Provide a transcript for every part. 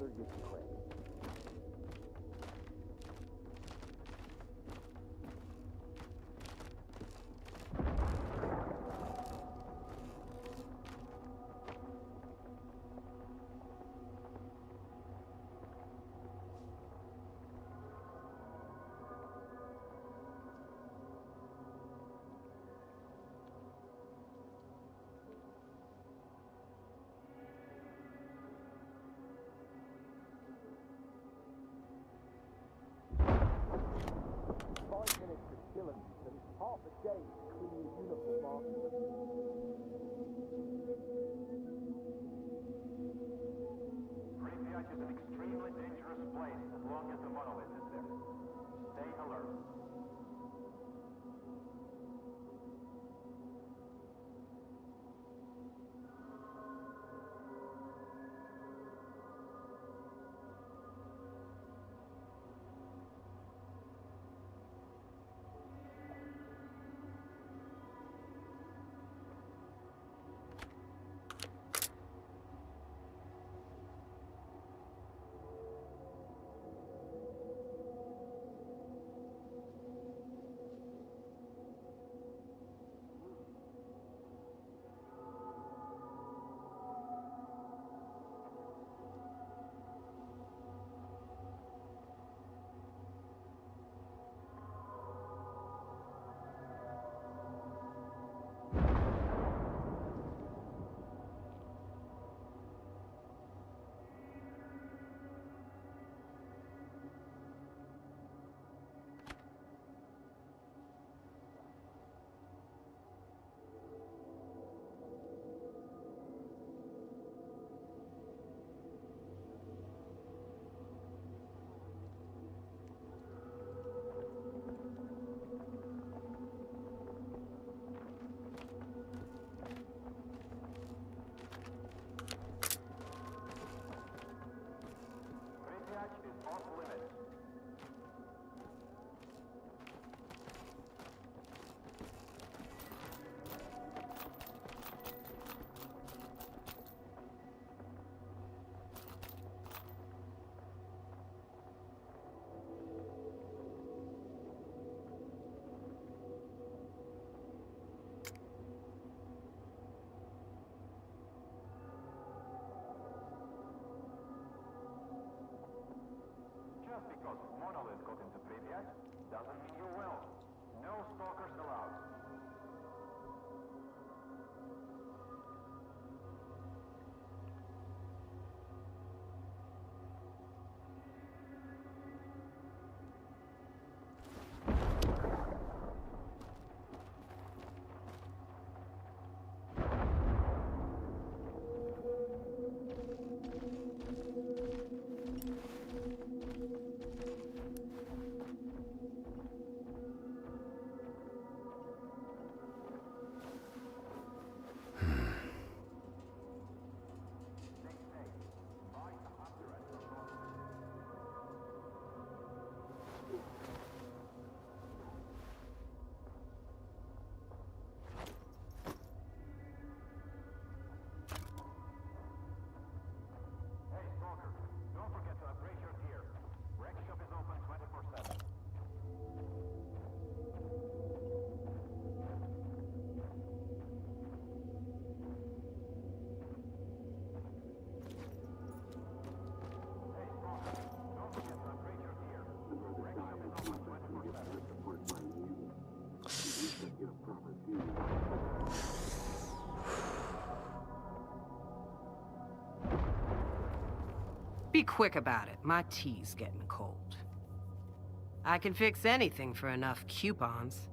Stalker gets credit. Half a day to clean the uniform after. Prypiat is an extremely dangerous place as long as the monolith is there. Stay alert. Just because monolith got into Prypiat doesn't mean you will. No stalkers allowed. Hey, Stalker, don't forget to upgrade your gear. Wreck shop is open 24/7. Hey, Stalker, don't forget to upgrade your gear. Wreck shop is open 24/7. Be quick about it. My tea's getting cold. I can fix anything for enough coupons.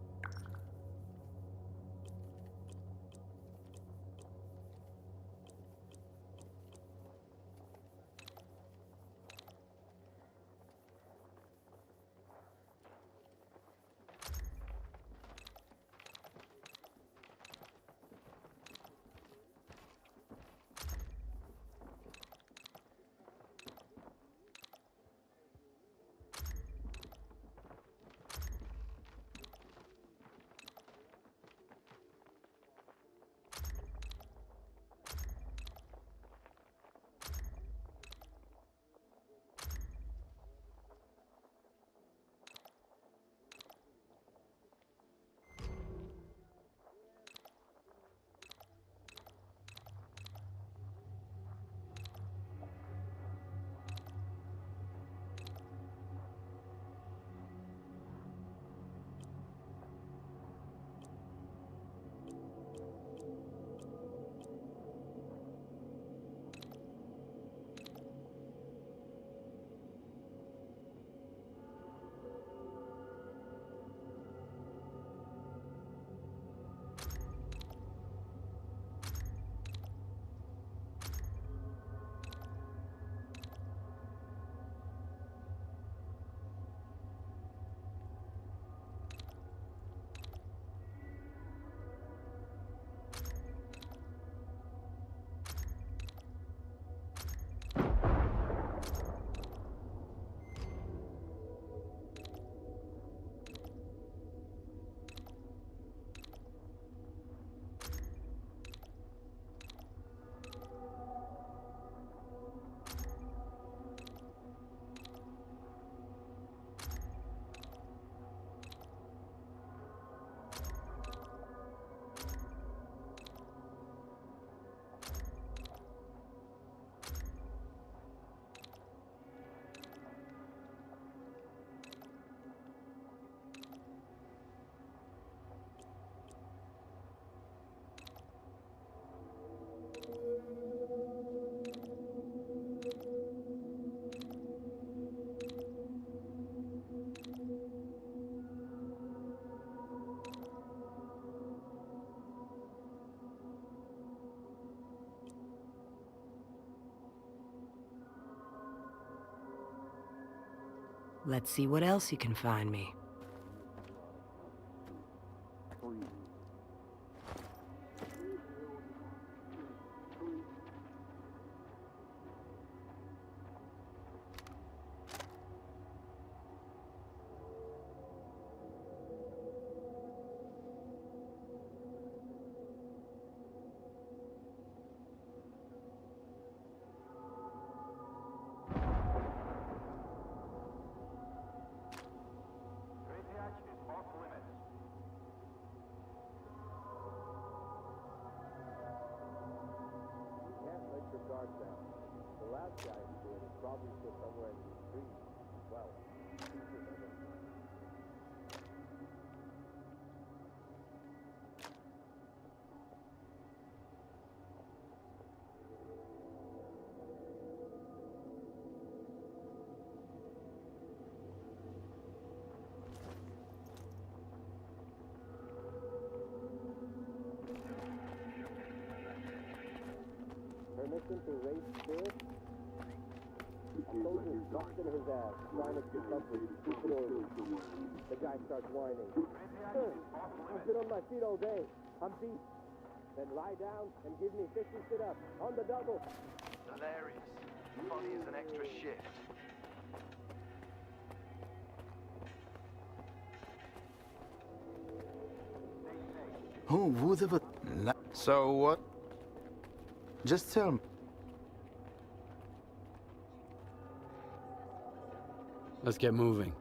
Let's see what else you can find me. Prypiat is off limits. You can't let your guard down. The last guy who did is probably still somewhere in these streets. Well, pieces of it. Permission to raise spirits? A soldier dropped in his ass, trying to keep up with stupid orders. The guy starts whining. I've been on my feet all day. I'm beat. Then lie down and give me 50 sit-ups on the double. Hilarious. Funny as an extra shift. Who would have... So what? Just tell me. Let's get moving.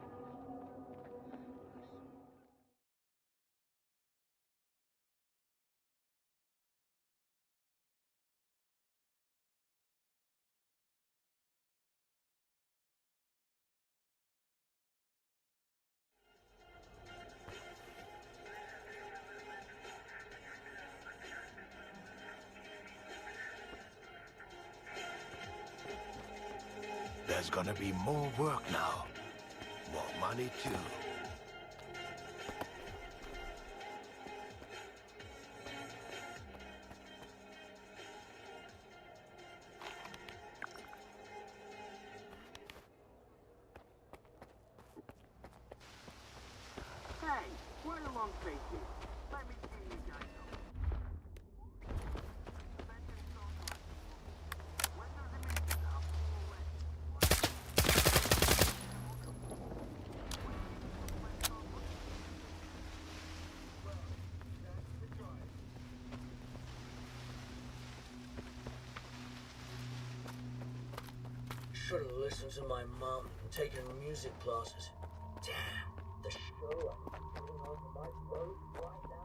There's gonna be more work now. More money too. Hey, right along faces. Let me see you guys go. When there's emissions out, pull away. Should've listened to my mom and taken music classes. Damn, the show I'm putting over my throat right now.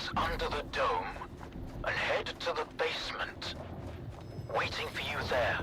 get under the dome and head to the basement. Waiting for you there.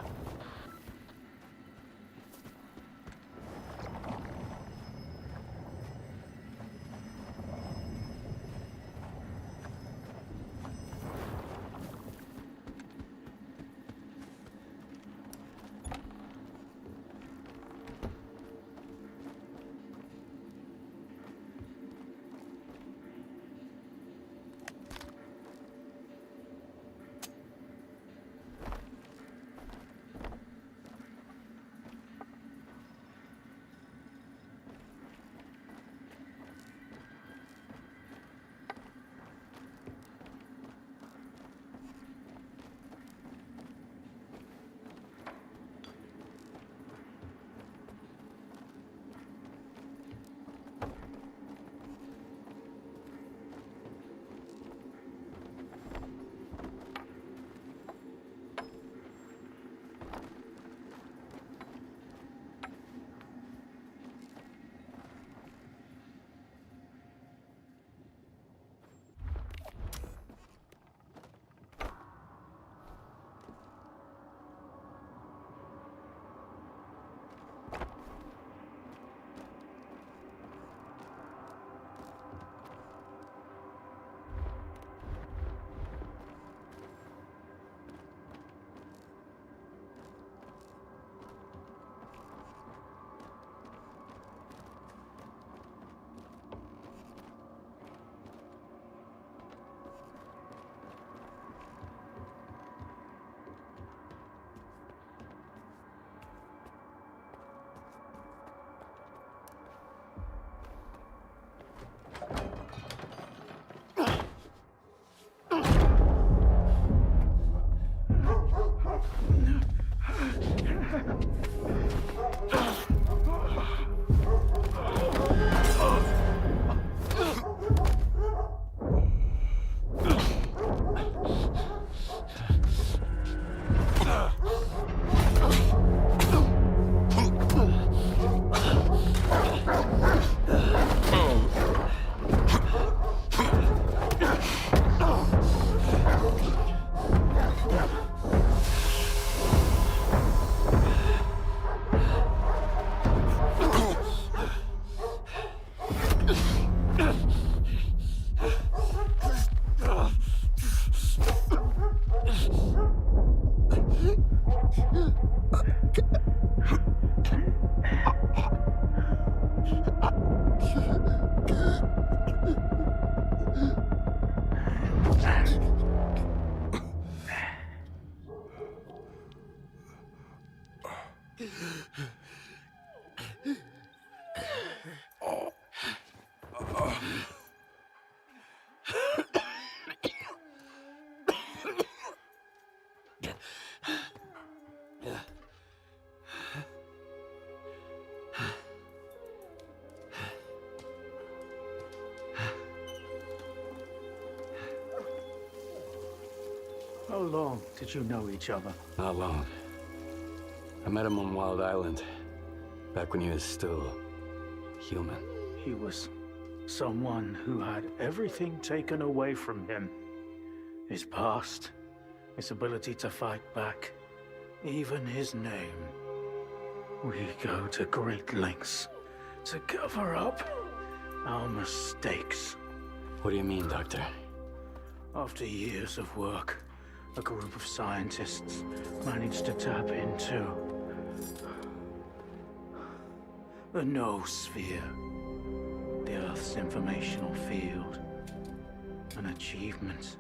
How long did you know each other? Not long. I met him on Wild Island, back when he was still human. He was someone who had everything taken away from him. His past, his ability to fight back, even his name. We go to great lengths to cover up our mistakes. What do you mean, Doctor? After years of work, a group of scientists managed to tap into the noosphere, the Earth's informational field. An achievement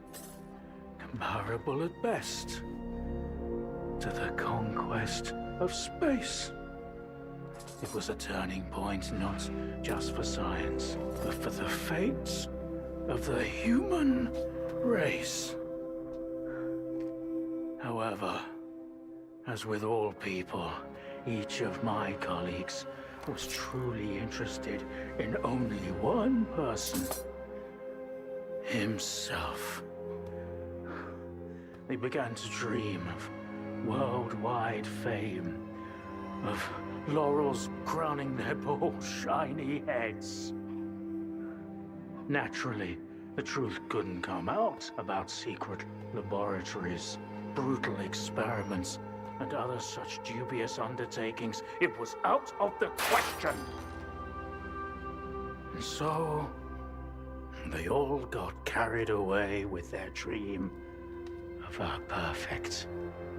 comparable at best to the conquest of space. It was a turning point not just for science, but for the fates of the human race. However, as with all people, each of my colleagues was truly interested in only one person: himself. They began to dream of worldwide fame, of laurels crowning their bald, shiny heads. Naturally, The truth couldn't come out about secret laboratories, brutal experiments, and other such dubious undertakings. It was out of the question. And so, they all got carried away with their dream of a perfect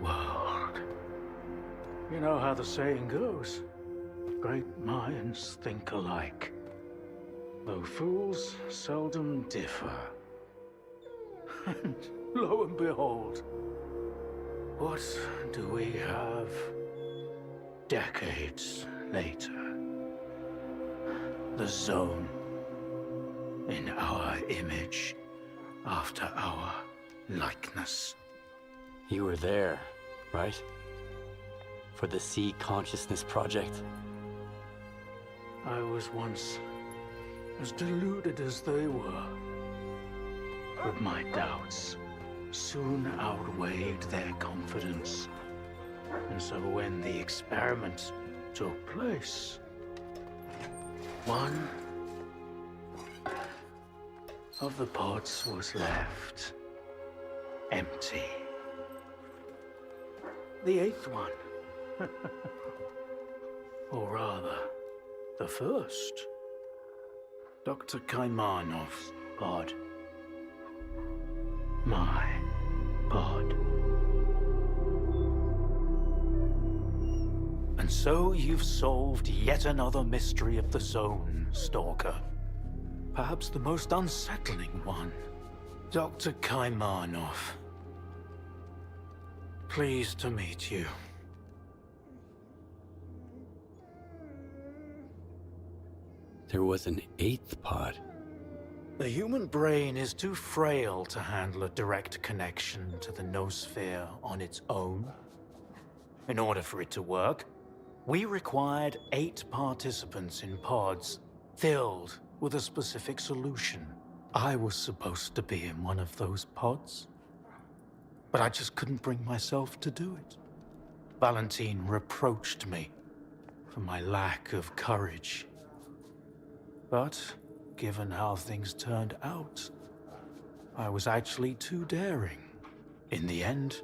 world. You know how the saying goes, great minds think alike, though fools seldom differ. And lo and behold, what do we have decades later? The Zone, in our image, after our likeness. You were there, right? For the Sea Consciousness Project? I was once as deluded as they were. But my doubts soon outweighed their confidence. And so when the experiment took place, one of the pods was left empty. The eighth one, or rather, the first, Dr. Kaimanov's pod. My pod. And so you've solved yet another mystery of the Zone, Stalker. Perhaps the most unsettling one. Dr. Kaimanov. Pleased to meet you. There was an eighth pod. The human brain is too frail to handle a direct connection to the noosphere on its own. In order for it to work, we required 8 participants in pods, filled with a specific solution. I was supposed to be in one of those pods, but I just couldn't bring myself to do it. Valentine reproached me for my lack of courage. But given how things turned out, I was actually too daring. In the end,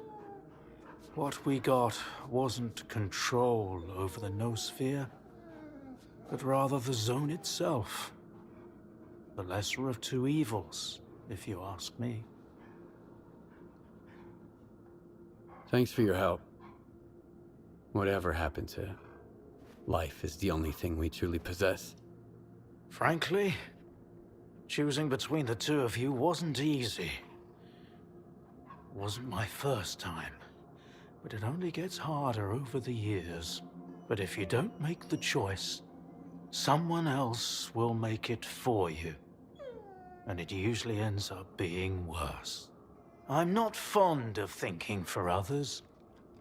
what we got wasn't control over the noosphere, but rather the Zone itself. The lesser of two evils, if you ask me. Thanks for your help. Whatever happened to life is the only thing we truly possess. Frankly, choosing between the two of you wasn't easy. Wasn't my first time, but it only gets harder over the years. But if you don't make the choice, someone else will make it for you. And it usually ends up being worse. I'm not fond of thinking for others,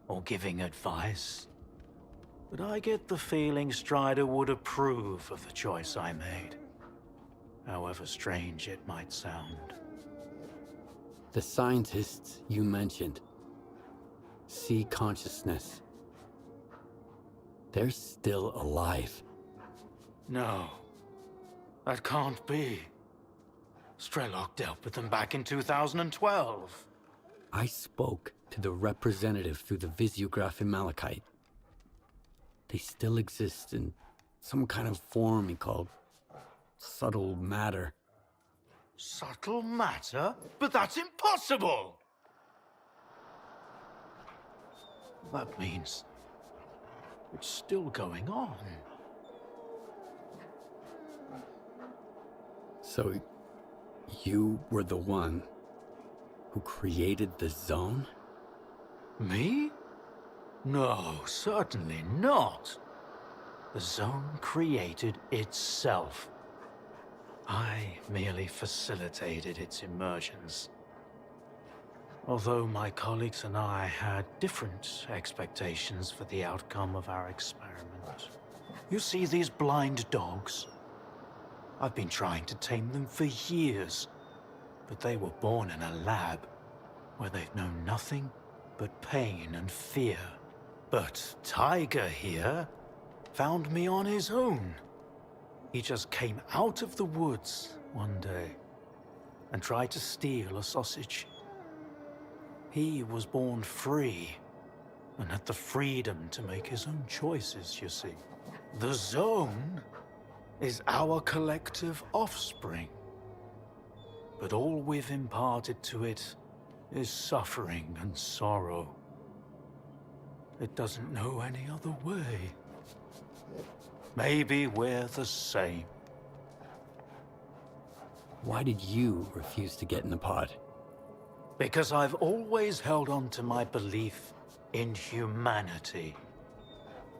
or giving advice. But I get the feeling Strider would approve of the choice I made. However strange it might sound. The scientists you mentioned, Sea Consciousness, they're still alive. No, that can't be. Strelok dealt with them back in 2012. I spoke to the representative through the visiograph in Malachite. They still exist in some kind of form he called subtle matter. Subtle matter? But that's impossible! That means it's still going on. So, you were the one who created the Zone? Me? No, certainly not. The Zone created itself. I merely facilitated its emergence. Although my colleagues and I had different expectations for the outcome of our experiment. You see these blind dogs? I've been trying to tame them for years, but they were born in a lab where they've known nothing but pain and fear. But Tiger here found me on his own. He just came out of the woods one day and tried to steal a sausage. He was born free and had the freedom to make his own choices, you see. The zone is our collective offspring, but all we've imparted to it is suffering and sorrow. It doesn't know any other way. Maybe we're the same. Why did you refuse to get in the pod? Because I've always held on to my belief in humanity.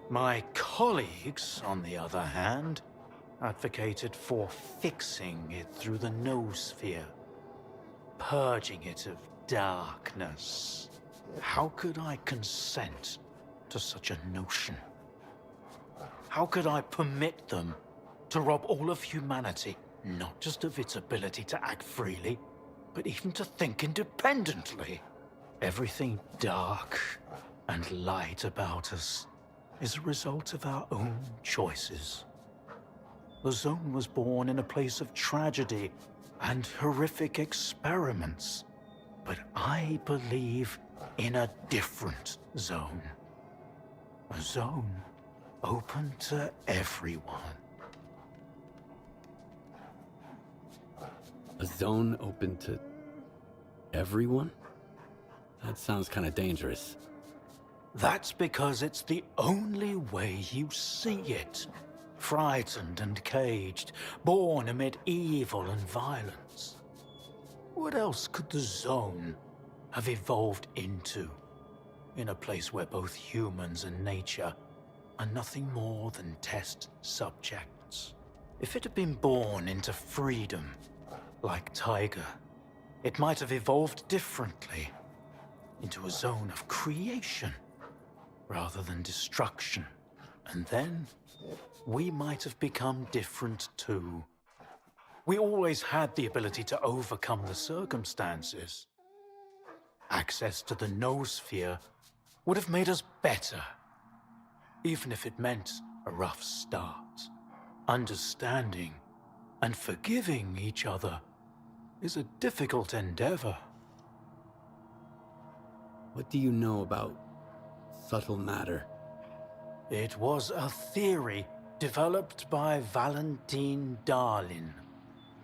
My colleagues, on the other hand, advocated for fixing it through the noosphere, purging it of darkness. How could I consent to such a notion? How could I permit them to rob all of humanity, not just of its ability to act freely, but even to think independently? Everything dark and light about us is a result of our own choices. The zone was born in a place of tragedy and horrific experiments, but I believe in a different zone. A zone open to everyone. A zone open to everyone? That sounds kind of dangerous. That's because it's the only way you see it. Frightened and caged, born amid evil and violence. What else could the zone have evolved into? In a place where both humans and nature are nothing more than test subjects. If it had been born into freedom, like Tiger, it might have evolved differently, into a zone of creation, rather than destruction. And then, we might have become different too. We always had the ability to overcome the circumstances. Access to the noosphere would have made us better, even if it meant a rough start. Understanding and forgiving each other is a difficult endeavor. What do you know about subtle matter? It was a theory developed by Valentine Darlin,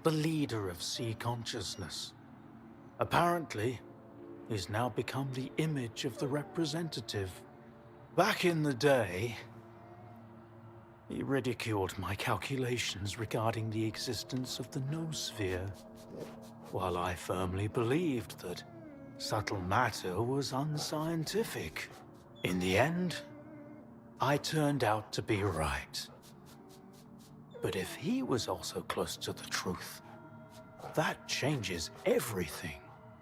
the leader of sea consciousness. Apparently, he's now become the image of the representative. Back in the day, he ridiculed my calculations regarding the existence of the noosphere, while I firmly believed that subtle matter was unscientific. In the end, I turned out to be right. But if he was also close to the truth, that changes everything.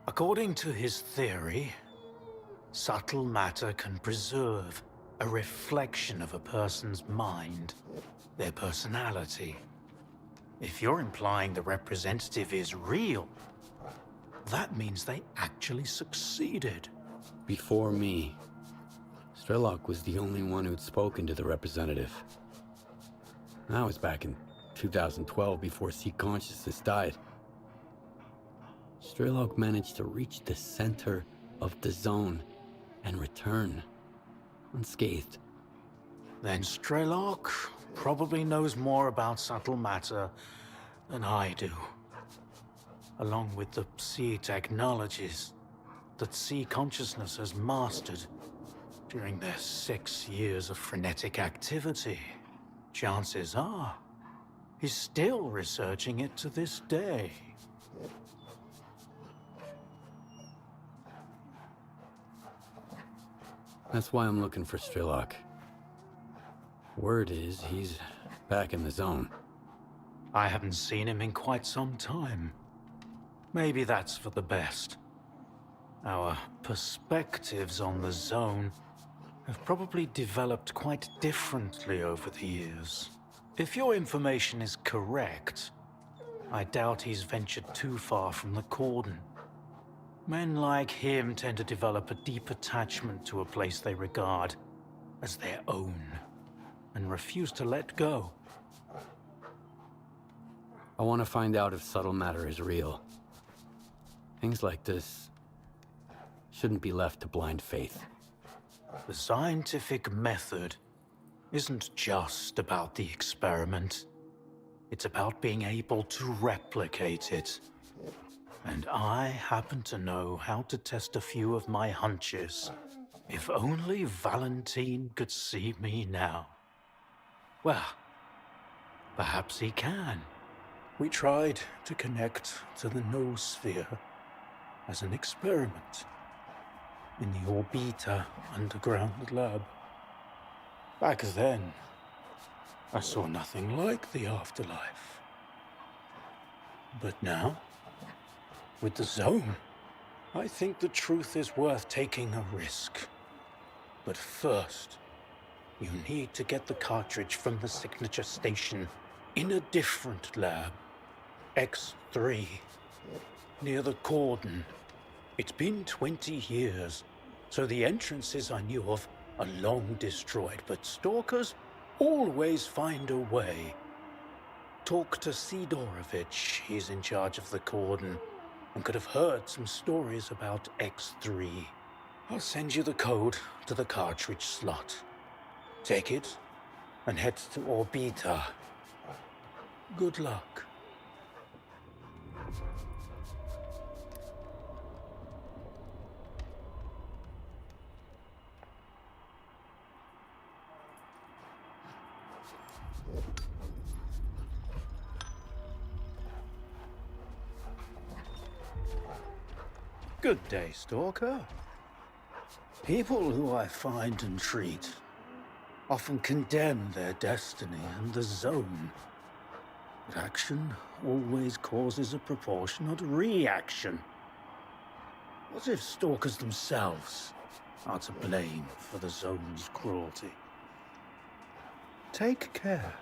According to his theory, subtle matter can preserve a reflection of a person's mind, their personality. If you're implying the representative is real, that means they actually succeeded. Before me, S.T.A.L.K.E.R was the only one who'd spoken to the representative. That was back in 2012, before Sea Consciousness died. S.T.A.L.K.E.R managed to reach the center of the zone and return unscathed. Then S.T.A.L.K.E.R probably knows more about subtle matter than I do. Along with the sea technologies that Sea Consciousness has mastered during their 6 years of frenetic activity, chances are he's still researching it to this day. That's why I'm looking for S.T.A.L.K.E.R. Word is he's back in the zone. I haven't seen him in quite some time. Maybe that's for the best. Our perspectives on the zone have probably developed quite differently over the years. If your information is correct, I doubt he's ventured too far from the cordon. Men like him tend to develop a deep attachment to a place they regard as their own, and refuse to let go. I want to find out if subtle matter is real. Things like this shouldn't be left to blind faith. The scientific method isn't just about the experiment. It's about being able to replicate it. And I happen to know how to test a few of my hunches. If only Valentine could see me now. Well, perhaps he can. We tried to connect to the noosphere as an experiment in the Orbiter underground lab. Back then, I saw nothing like the afterlife. But now, with the zone, I think the truth is worth taking a risk. But first, you need to get the cartridge from the signature station in a different lab, X3, near the cordon. It's been 20 years, so the entrances I knew of are long destroyed, but stalkers always find a way. Talk to Sidorovich, he's in charge of the cordon, and could have heard some stories about X3. I'll send you the code to the cartridge slot. Take it and head to Orbiter. Good luck. Good day, Stalker. People who I find and treat often condemn their destiny and the zone. But action always causes a proportionate reaction. What if Stalkers themselves are to blame for the zone's cruelty? Take care.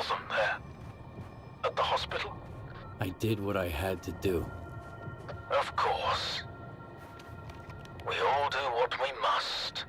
them there? At the hospital? I did what I had to do. Of course. We all do what we must.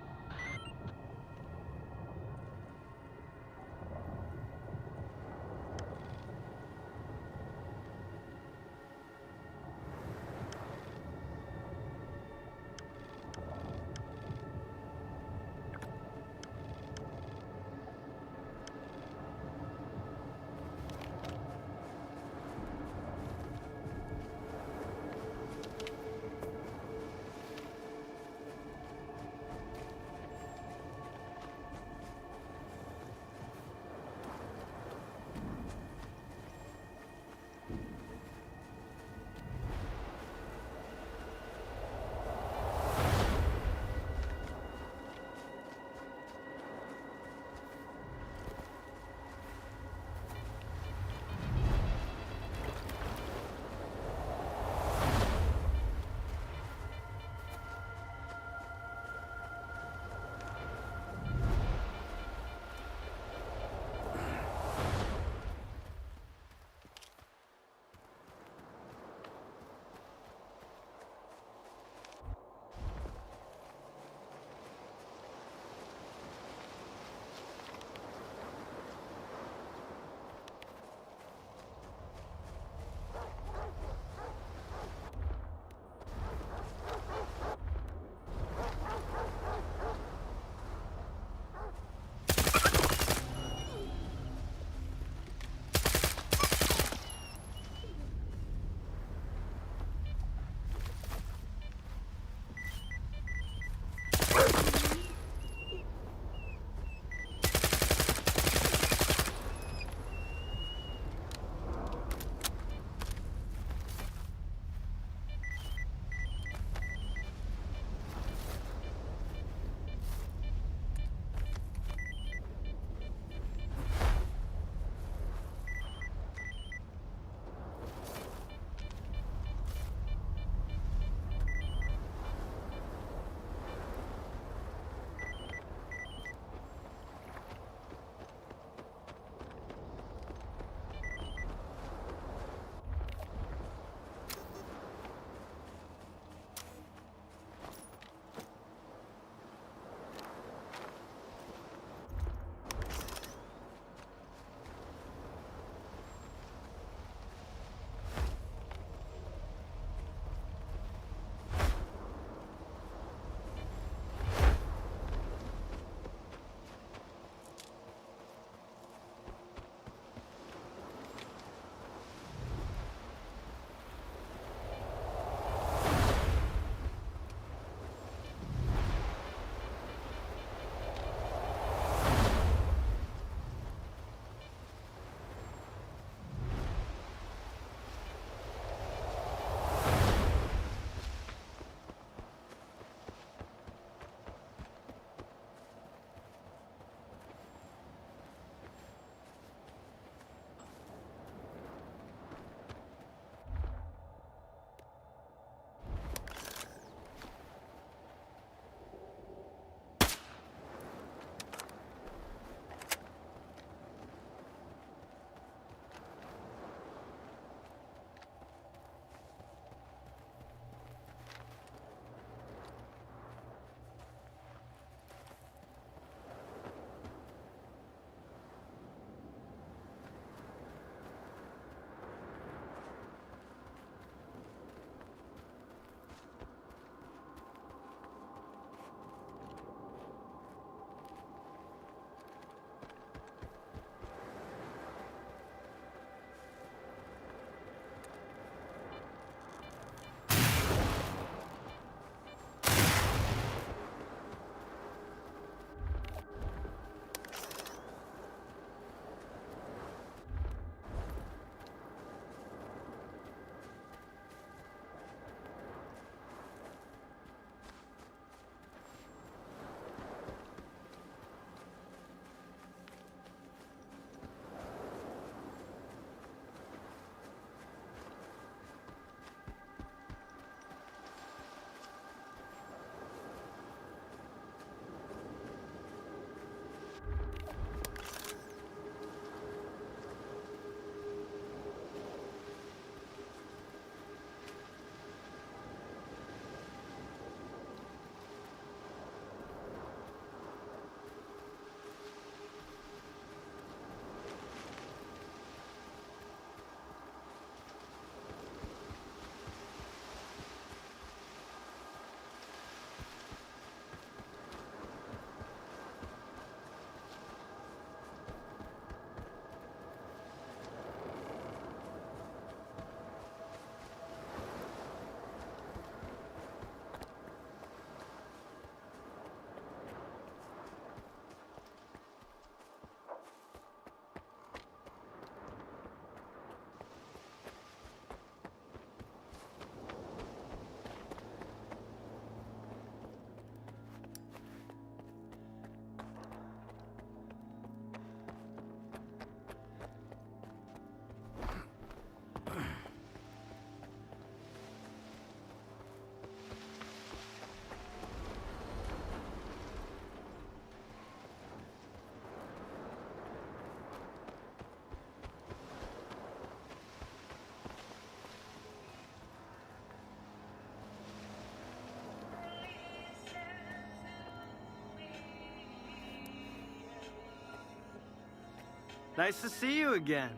Nice to see you again.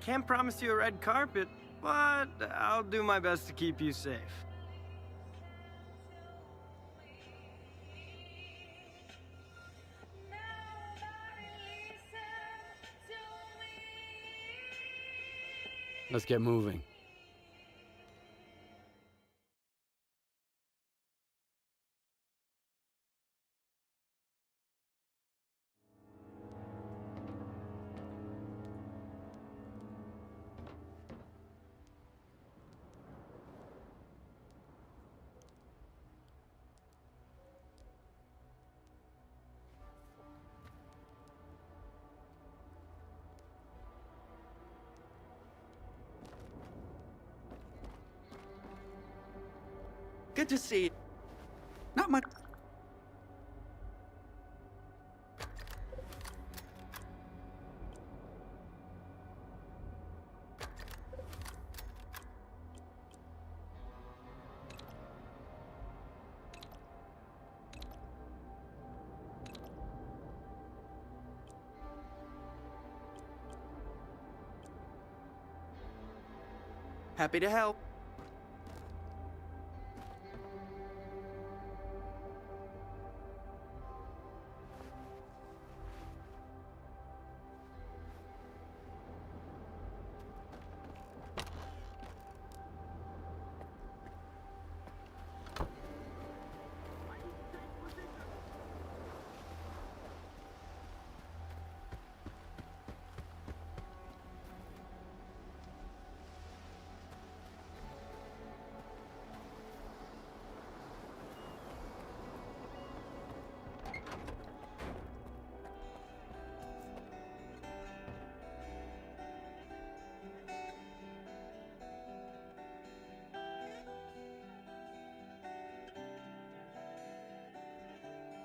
Can't promise you a red carpet, but I'll do my best to keep you safe. Let's get moving. Good to see you. Not much. Happy to help.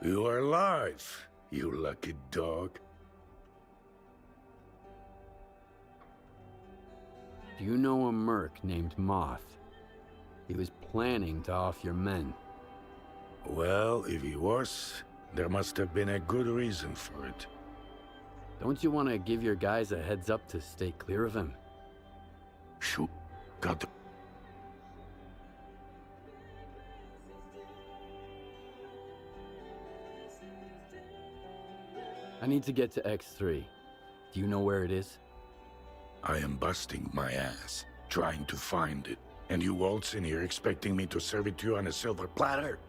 You are alive, you lucky dog. Do you know a merc named Moth? He was planning to off your men. Well, if he was, there must have been a good reason for it. Don't you want to give your guys a heads up to stay clear of him? Shoot, got the... I need to get to X3. Do you know where it is? I am busting my ass, trying to find it. And you waltz in here expecting me to serve it to you on a silver platter?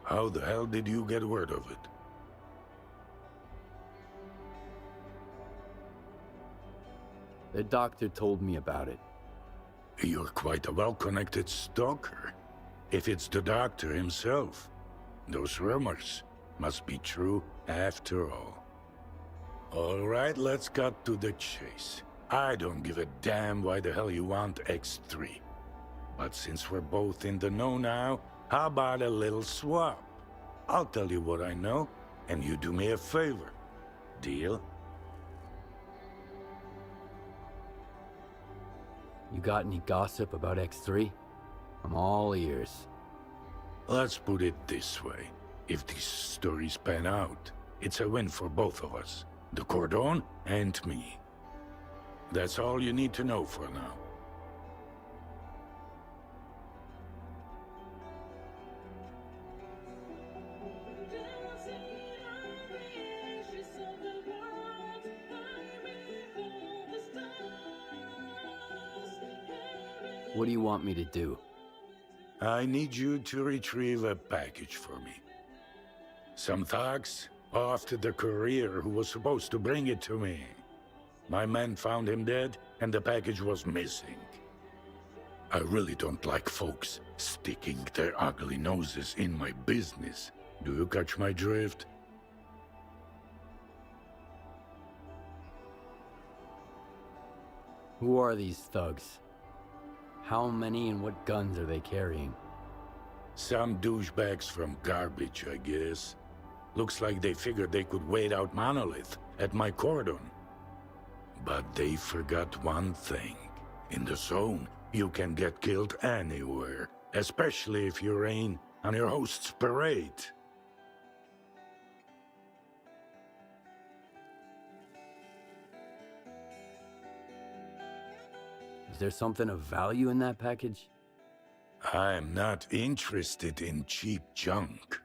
How the hell did you get word of it? The doctor told me about it. You're quite a well-connected stalker. If it's the doctor himself, those rumors must be true after all. All right, let's cut to the chase. I don't give a damn why the hell you want X3. But since we're both in the know now, how about a little swap? I'll tell you what I know, and you do me a favor. Deal? You got any gossip about X3? I'm all ears. Let's put it this way. If these stories pan out, it's a win for both of us. The Cordon and me. That's all you need to know for now. What do you want me to do? I need you to retrieve a package for me. Some thugs after the courier who was supposed to bring it to me. My men found him dead, and the package was missing. I really don't like folks sticking their ugly noses in my business. Do you catch my drift? Who are these thugs? How many and what guns are they carrying? Some douchebags from garbage, I guess. Looks like they figured they could wait out Monolith at my cordon. But they forgot one thing. In the zone, you can get killed anywhere, especially if you rain on your host's parade. Is there something of value in that package? I'm not interested in cheap junk.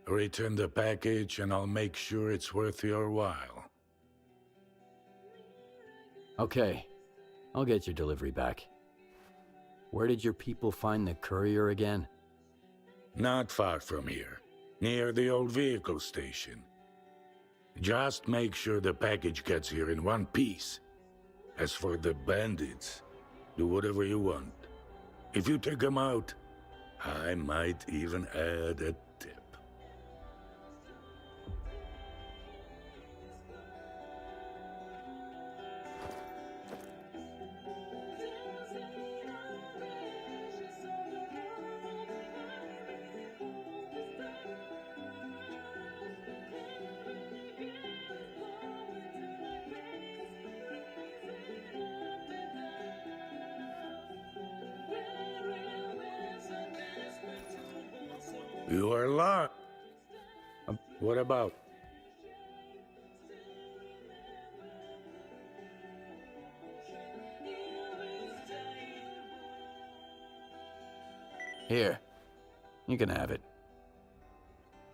Return the package and I'll make sure it's worth your while. Okay, I'll get your delivery back. Where did your people find the courier again? Not far from here, near the old vehicle station. Just make sure the package gets here in one piece. As for the bandits, do whatever you want. If you take them out, I might even add a tip. You are locked. What about? Here, you can have it.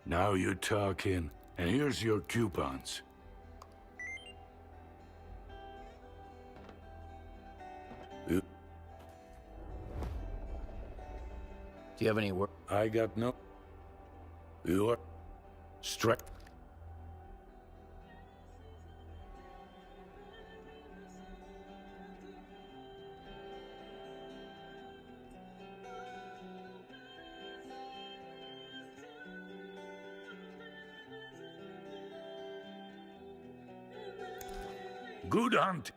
Now you're talking, and here's your coupons. Do you have any work? I got no... You are... Strike. Good hunt.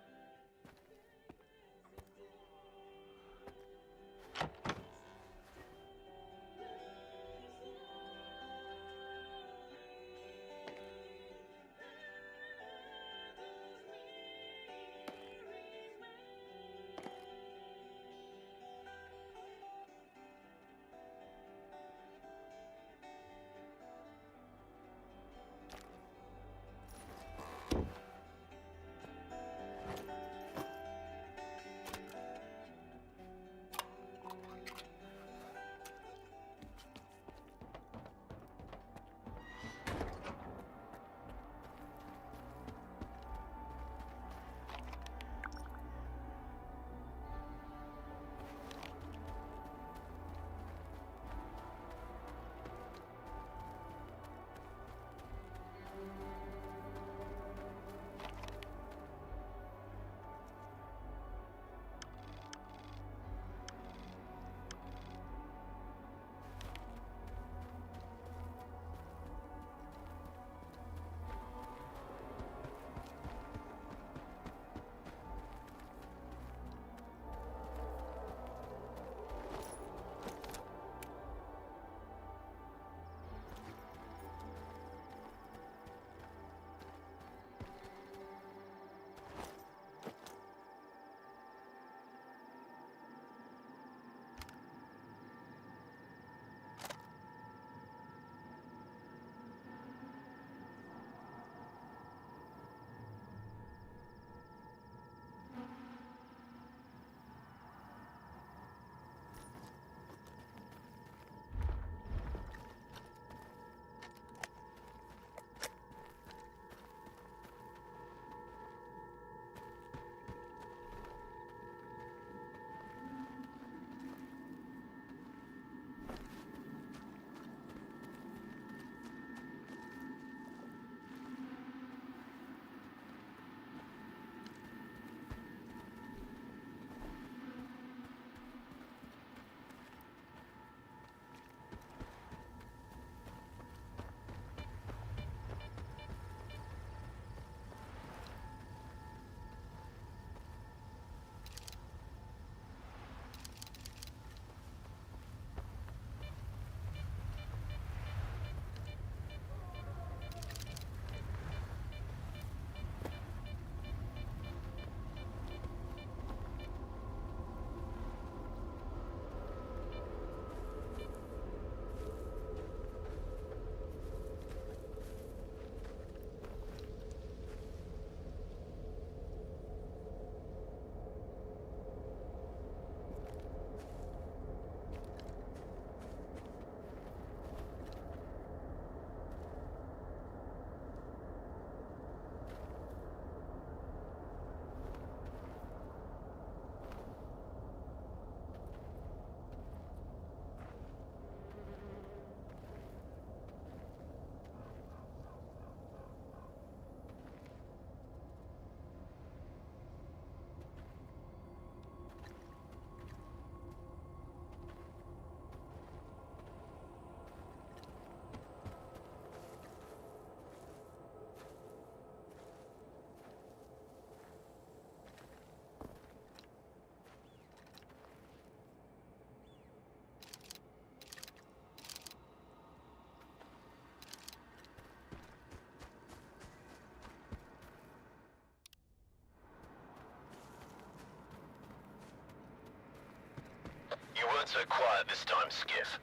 You weren't so quiet this time, Skiff.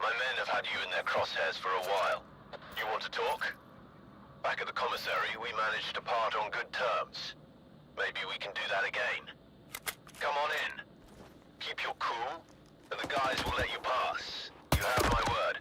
My men have had you in their crosshairs for a while. You want to talk? Back at the commissary, we managed to part on good terms. Maybe we can do that again. Come on in. Keep your cool, and the guys will let you pass. You have my word.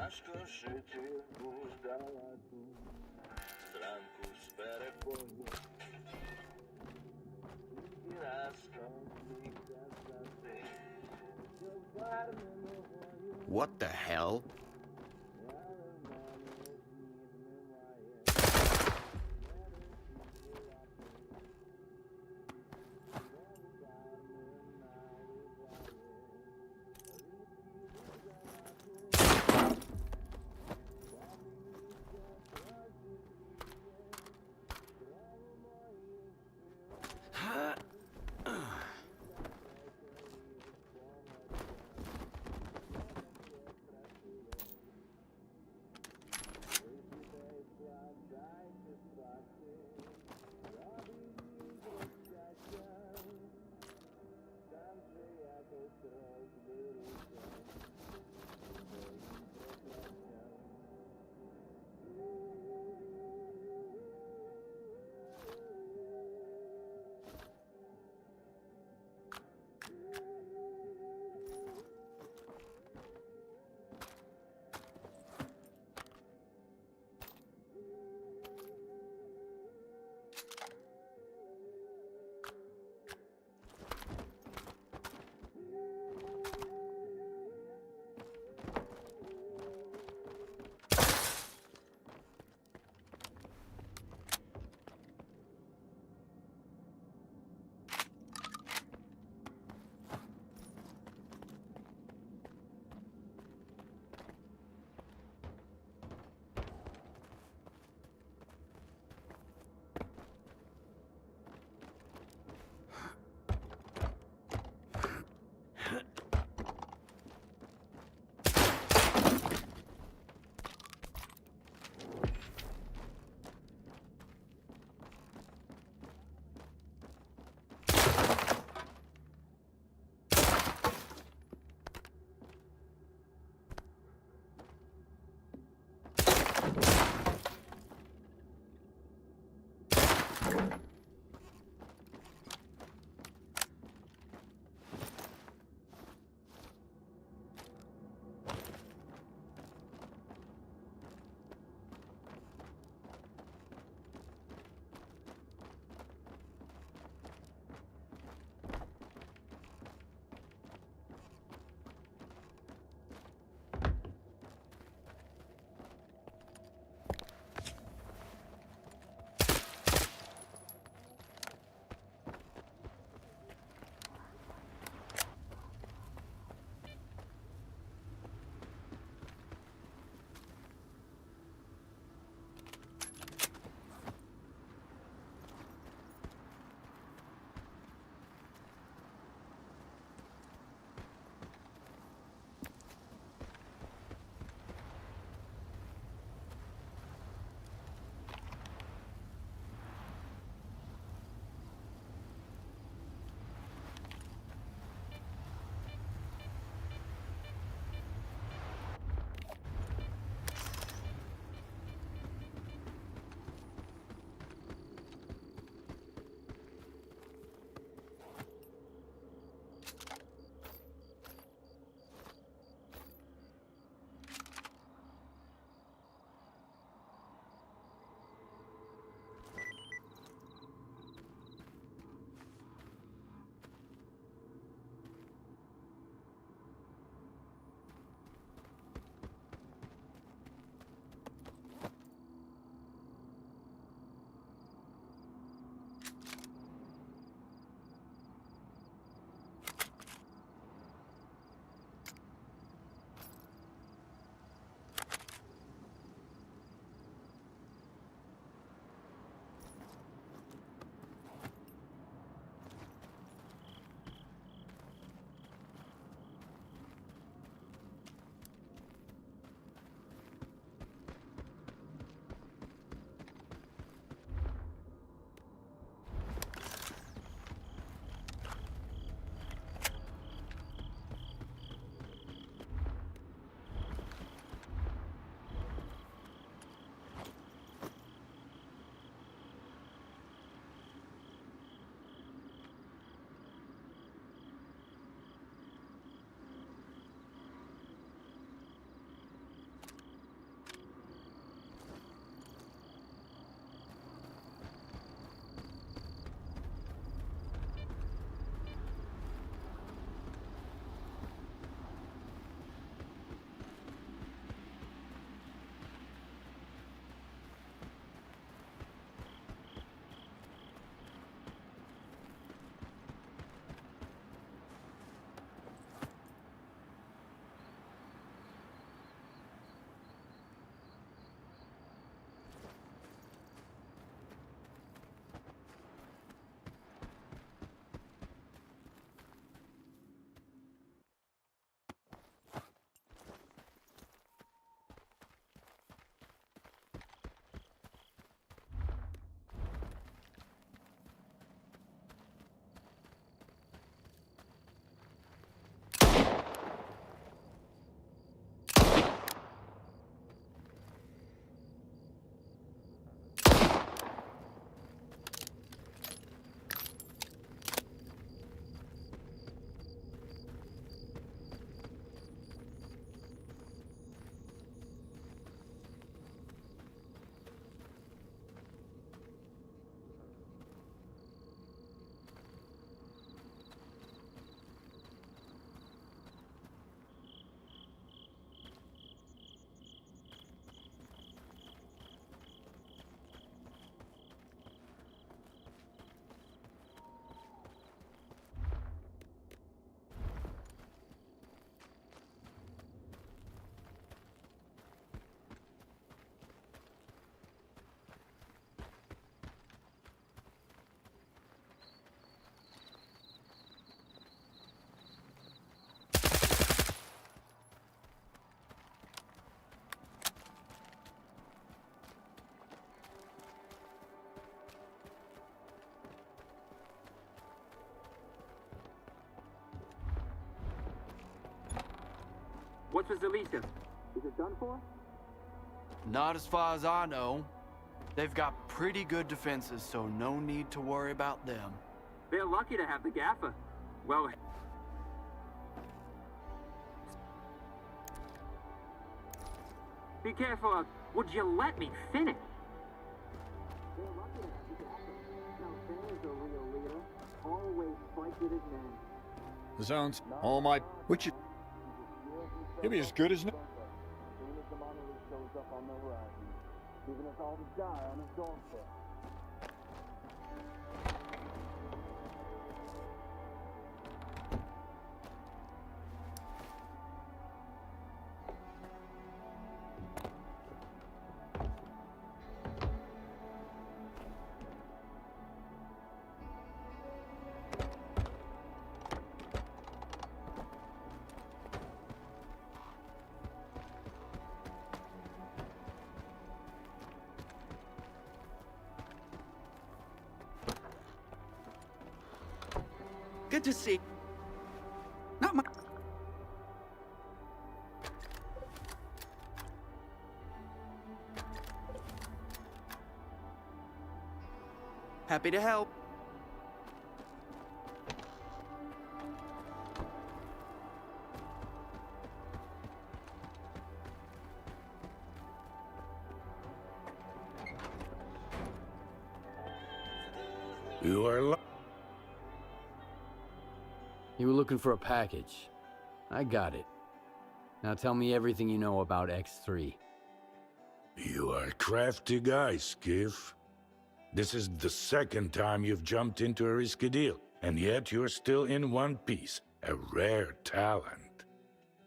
Тяжко жити буждаладу, зранку з перепою. І раз казати, What the hell? What's with Zelita? Is it done for? Not as far as I know. They've got pretty good defenses, so no need to worry about them. They're lucky to have the gaffer. Well... Be careful. Would you let me finish? They're lucky to have the gaffer. Now, Ben's a real leader. Always fight with his men. The zone's all my... Which is... He'll be as good as... As soon as the monolith shows up on the horizon, leaving us all to die on his doorstep. Good to see. Not my... Happy to help. You are... You were looking for a package. I got it. Now tell me everything you know about X3. You are a crafty guy, Skiff. This is the second time you've jumped into a risky deal, and yet you're still in one piece. A rare talent.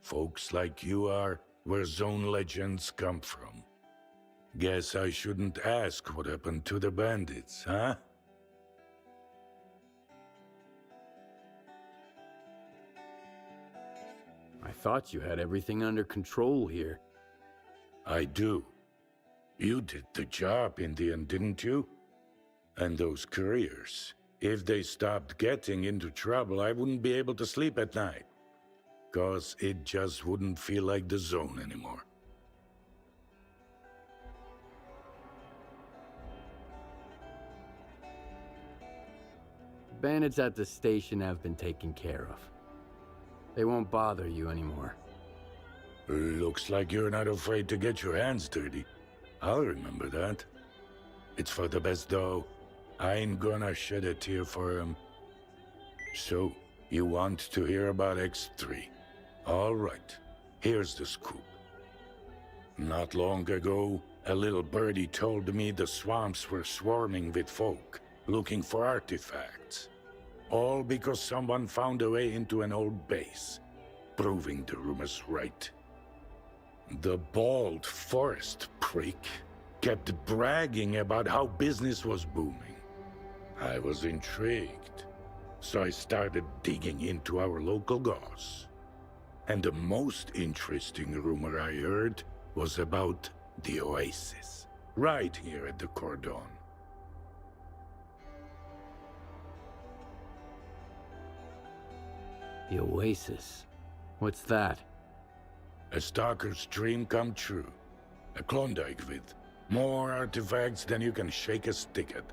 Folks like you are where Zone legends come from. Guess I shouldn't ask what happened to the bandits, huh? I thought you had everything under control here. I do. You did the job in the end, didn't you? And those couriers, if they stopped getting into trouble, I wouldn't be able to sleep at night. 'Cause it just wouldn't feel like the Zone anymore. Bandits at the station have been taken care of. They won't bother you anymore. Looks like you're not afraid to get your hands dirty. I'll remember that. It's for the best, though. I ain't gonna shed a tear for him. So, you want to hear about X3? All right, here's the scoop. Not long ago, a little birdie told me the swamps were swarming with folk, looking for artifacts. All because someone found a way into an old base, proving the rumors right. The bald forest prick kept bragging about how business was booming. I was intrigued, so I started digging into our local goss. And the most interesting rumor I heard was about the Oasis, right here at the Cordon. The Oasis? What's that? A stalker's dream come true. A Klondike with more artifacts than you can shake a stick at.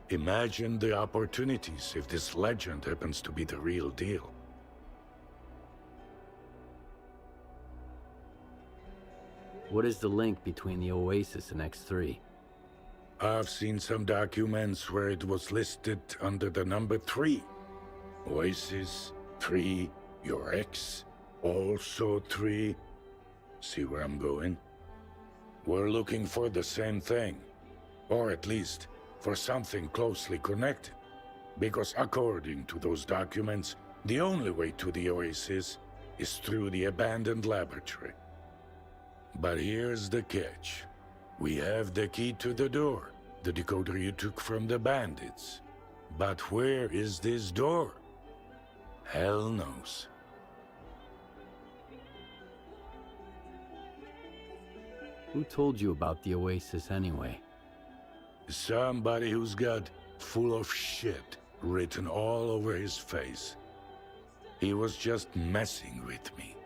Imagine the opportunities if this legend happens to be the real deal. What is the link between the Oasis and X3? I've seen some documents where it was listed under the number 3. Oasis, 3, your ex, also 3. See where I'm going? We're looking for the same thing. Or at least, for something closely connected. Because according to those documents, the only way to the Oasis is through the abandoned laboratory. But here's the catch. We have the key to the door, the decoder you took from the bandits. But where is this door? Hell knows. Who told you about the Oasis anyway? Somebody who's got full of shit written all over his face. He was just messing with me.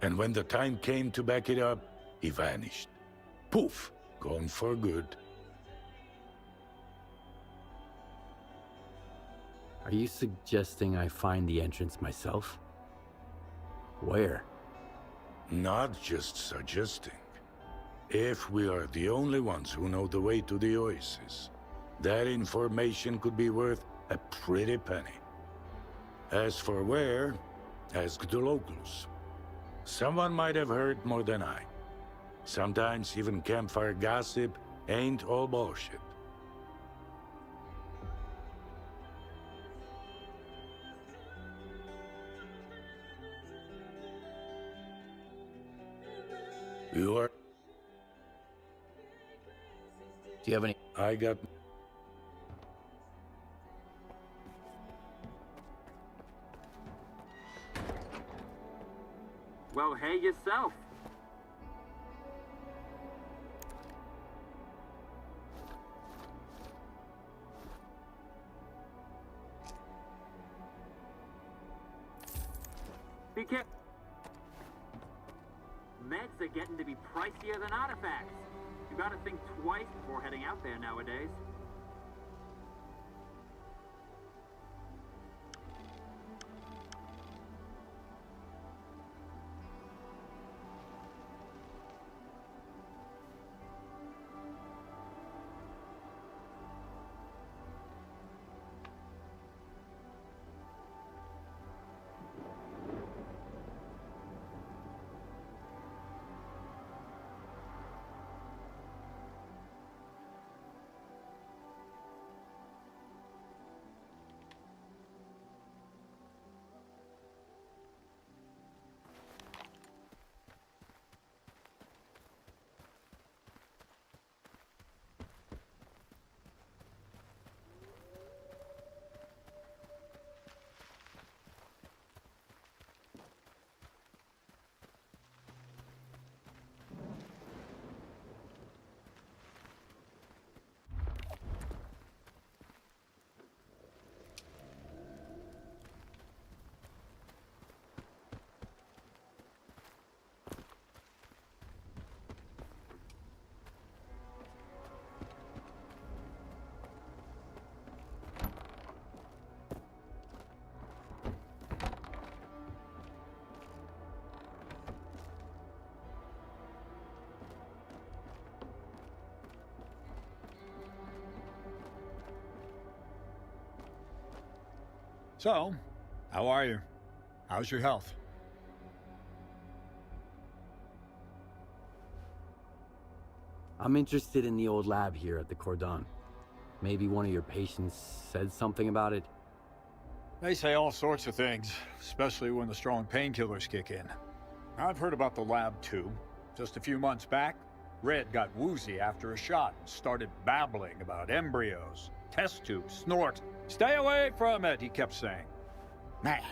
And when the time came to back it up, he vanished. Poof, gone for good. Are you suggesting I find the entrance myself? Where? Not just suggesting. If we are the only ones who know the way to the oasis, that information could be worth a pretty penny. As for where, ask the locals. Someone might have heard more than I. Sometimes even campfire gossip ain't all bullshit. You are... Do you have any... I got... Well, hey yourself. Be careful. Meds are getting to be pricier than artifacts. You gotta think twice before heading out there nowadays. So, how are you? How's your health? I'm interested in the old lab here at the Cordon. Maybe one of your patients said something about it? They say all sorts of things, especially when the strong painkillers kick in. I've heard about the lab too. Just a few months back, Red got woozy after a shot and started babbling about embryos, test tubes, snort. Stay away from it, he kept saying. Man,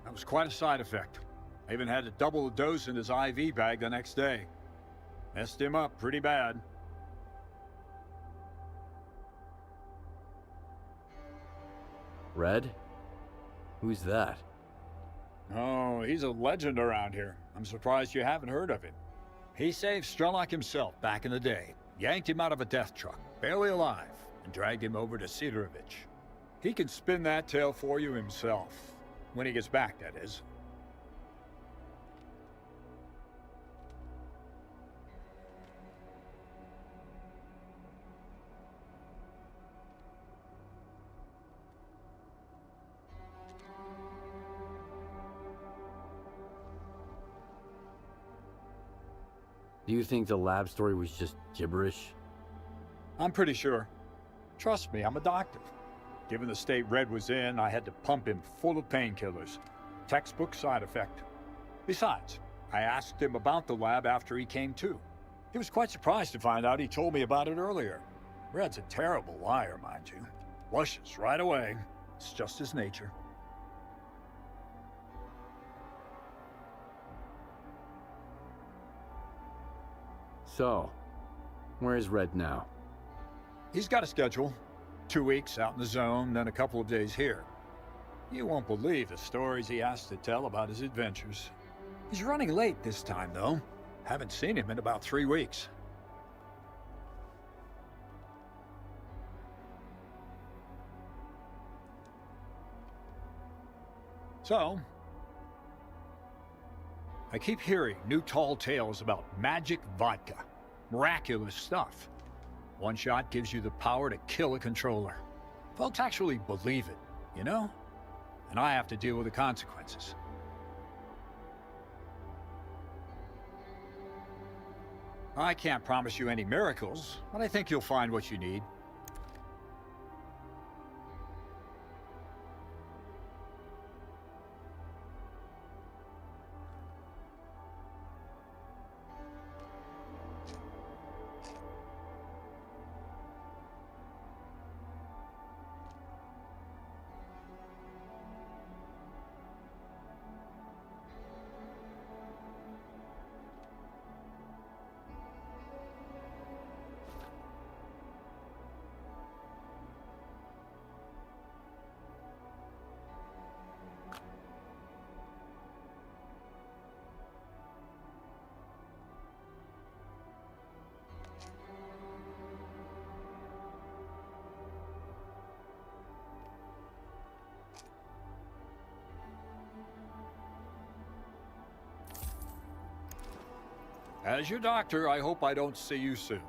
that was quite a side effect. I even had to double the dose in his IV bag the next day. Messed him up pretty bad. Red? Who's that? Oh, he's a legend around here. I'm surprised you haven't heard of him. He saved S.T.A.L.K.E.R himself back in the day, yanked him out of a death truck, barely alive, and dragged him over to Sidorovich. He can spin that tale for you himself. When he gets back, that is. Do you think the lab story was just gibberish? I'm pretty sure. Trust me, I'm a doctor. Given the state Red was in, I had to pump him full of painkillers. Textbook side effect. Besides, I asked him about the lab after he came to. He was quite surprised to find out he told me about it earlier. Red's a terrible liar, mind you. Blushes right away. It's just his nature. So, where's Red now? He's got a schedule. 2 weeks out in the zone, then a couple of days here. You won't believe the stories he has to tell about his adventures. He's running late this time, though. Haven't seen him in about 3 weeks. So, I keep hearing new tall tales about magic vodka. Miraculous stuff. One shot gives you the power to kill a controller. Folks actually believe it, you know? And I have to deal with the consequences. I can't promise you any miracles, but I think you'll find what you need. As your doctor, I hope I don't see you soon.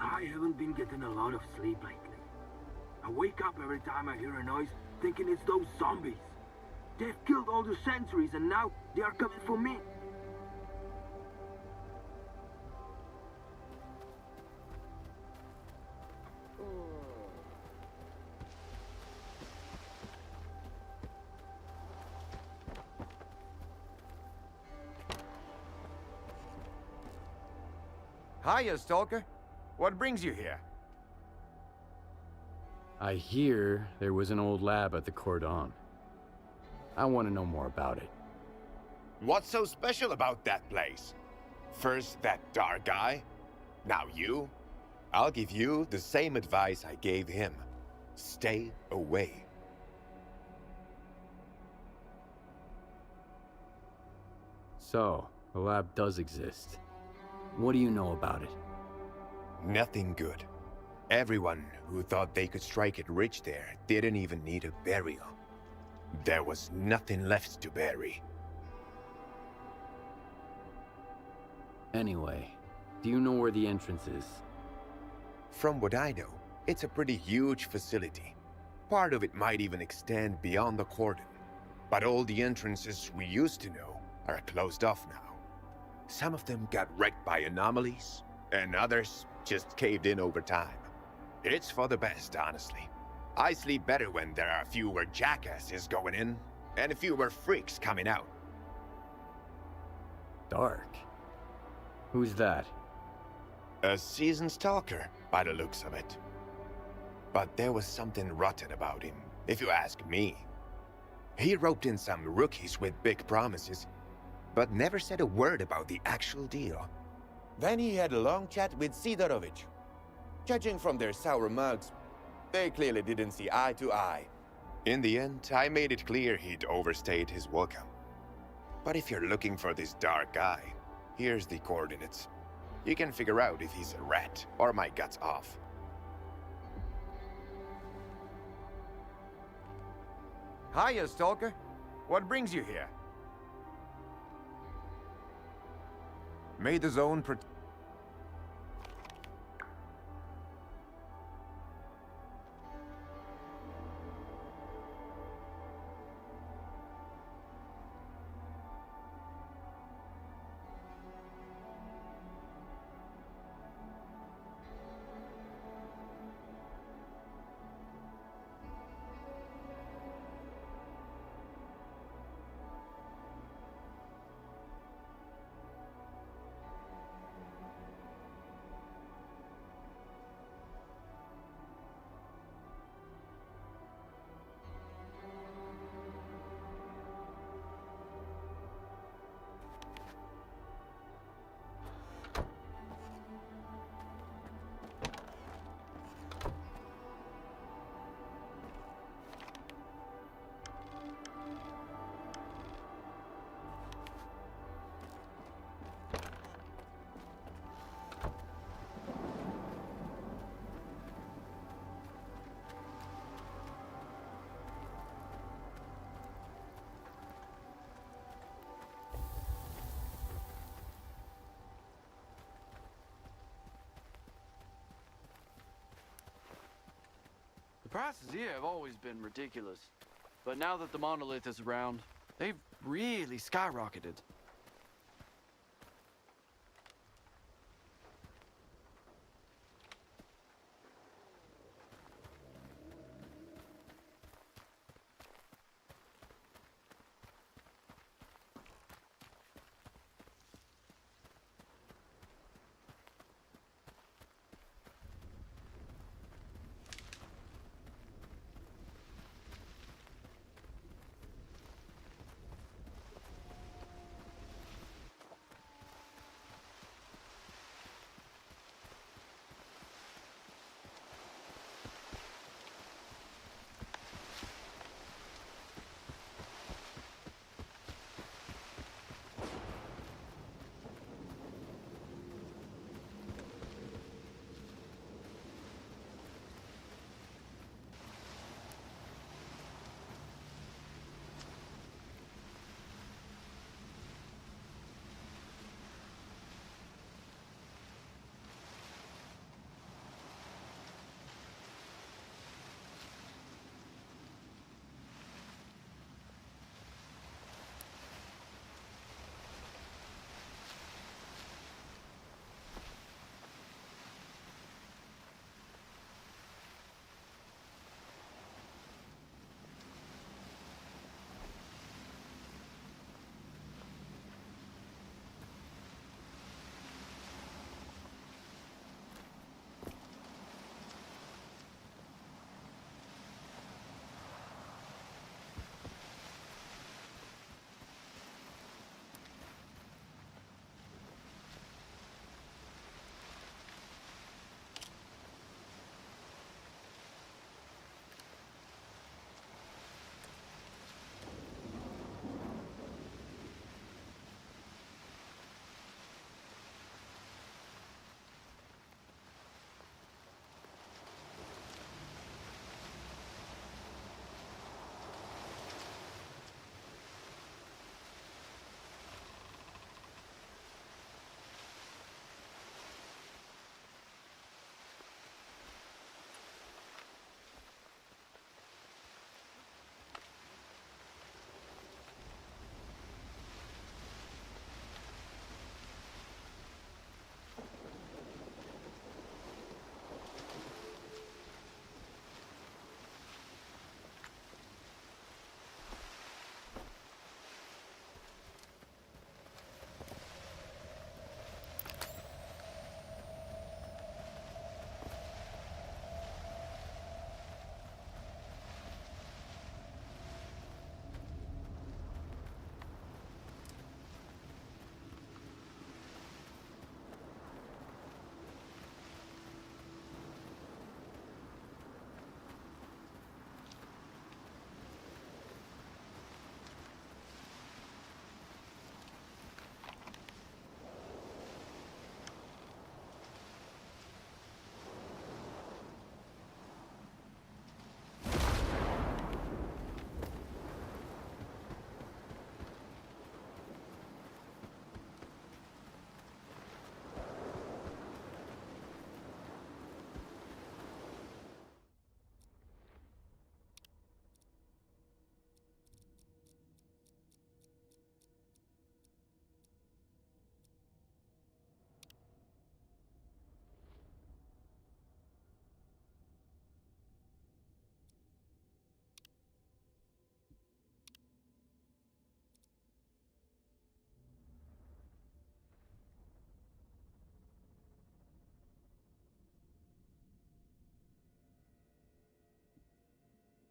I haven't been getting a lot of sleep lately. I wake up every time I hear a noise, thinking it's those zombies. They've killed all the sentries and now they are coming for me. Hiya, Stalker. What brings you here? I hear there was an old lab at the Cordon. I want to know more about it. What's so special about that place? First that dark guy, now you. I'll give you the same advice I gave him. Stay away. So, the lab does exist. What do you know about it? Nothing good. Everyone who thought they could strike it rich there didn't even need a burial. There was nothing left to bury. Anyway, do you know where the entrance is? From what I know, it's a pretty huge facility. Part of it might even extend beyond the cordon. But all the entrances we used to know are closed off now. Some of them got wrecked by anomalies, and others just caved in over time. It's for the best, honestly. I sleep better when there are fewer jackasses going in, and fewer freaks coming out. Dark? Who's that? A seasoned stalker, by the looks of it. But there was something rotten about him, if you ask me. He roped in some rookies with big promises, but never said a word about the actual deal. Then he had a long chat with Sidorovich. Judging from their sour mugs, they clearly didn't see eye to eye. In the end, I made it clear he'd overstayed his welcome. But if you're looking for this dark guy, here's the coordinates. You can figure out if he's a rat or my guts off. Hiya, Stalker. What brings you here? May the zone The prices here have always been ridiculous. But now that the monolith is around, they've really skyrocketed.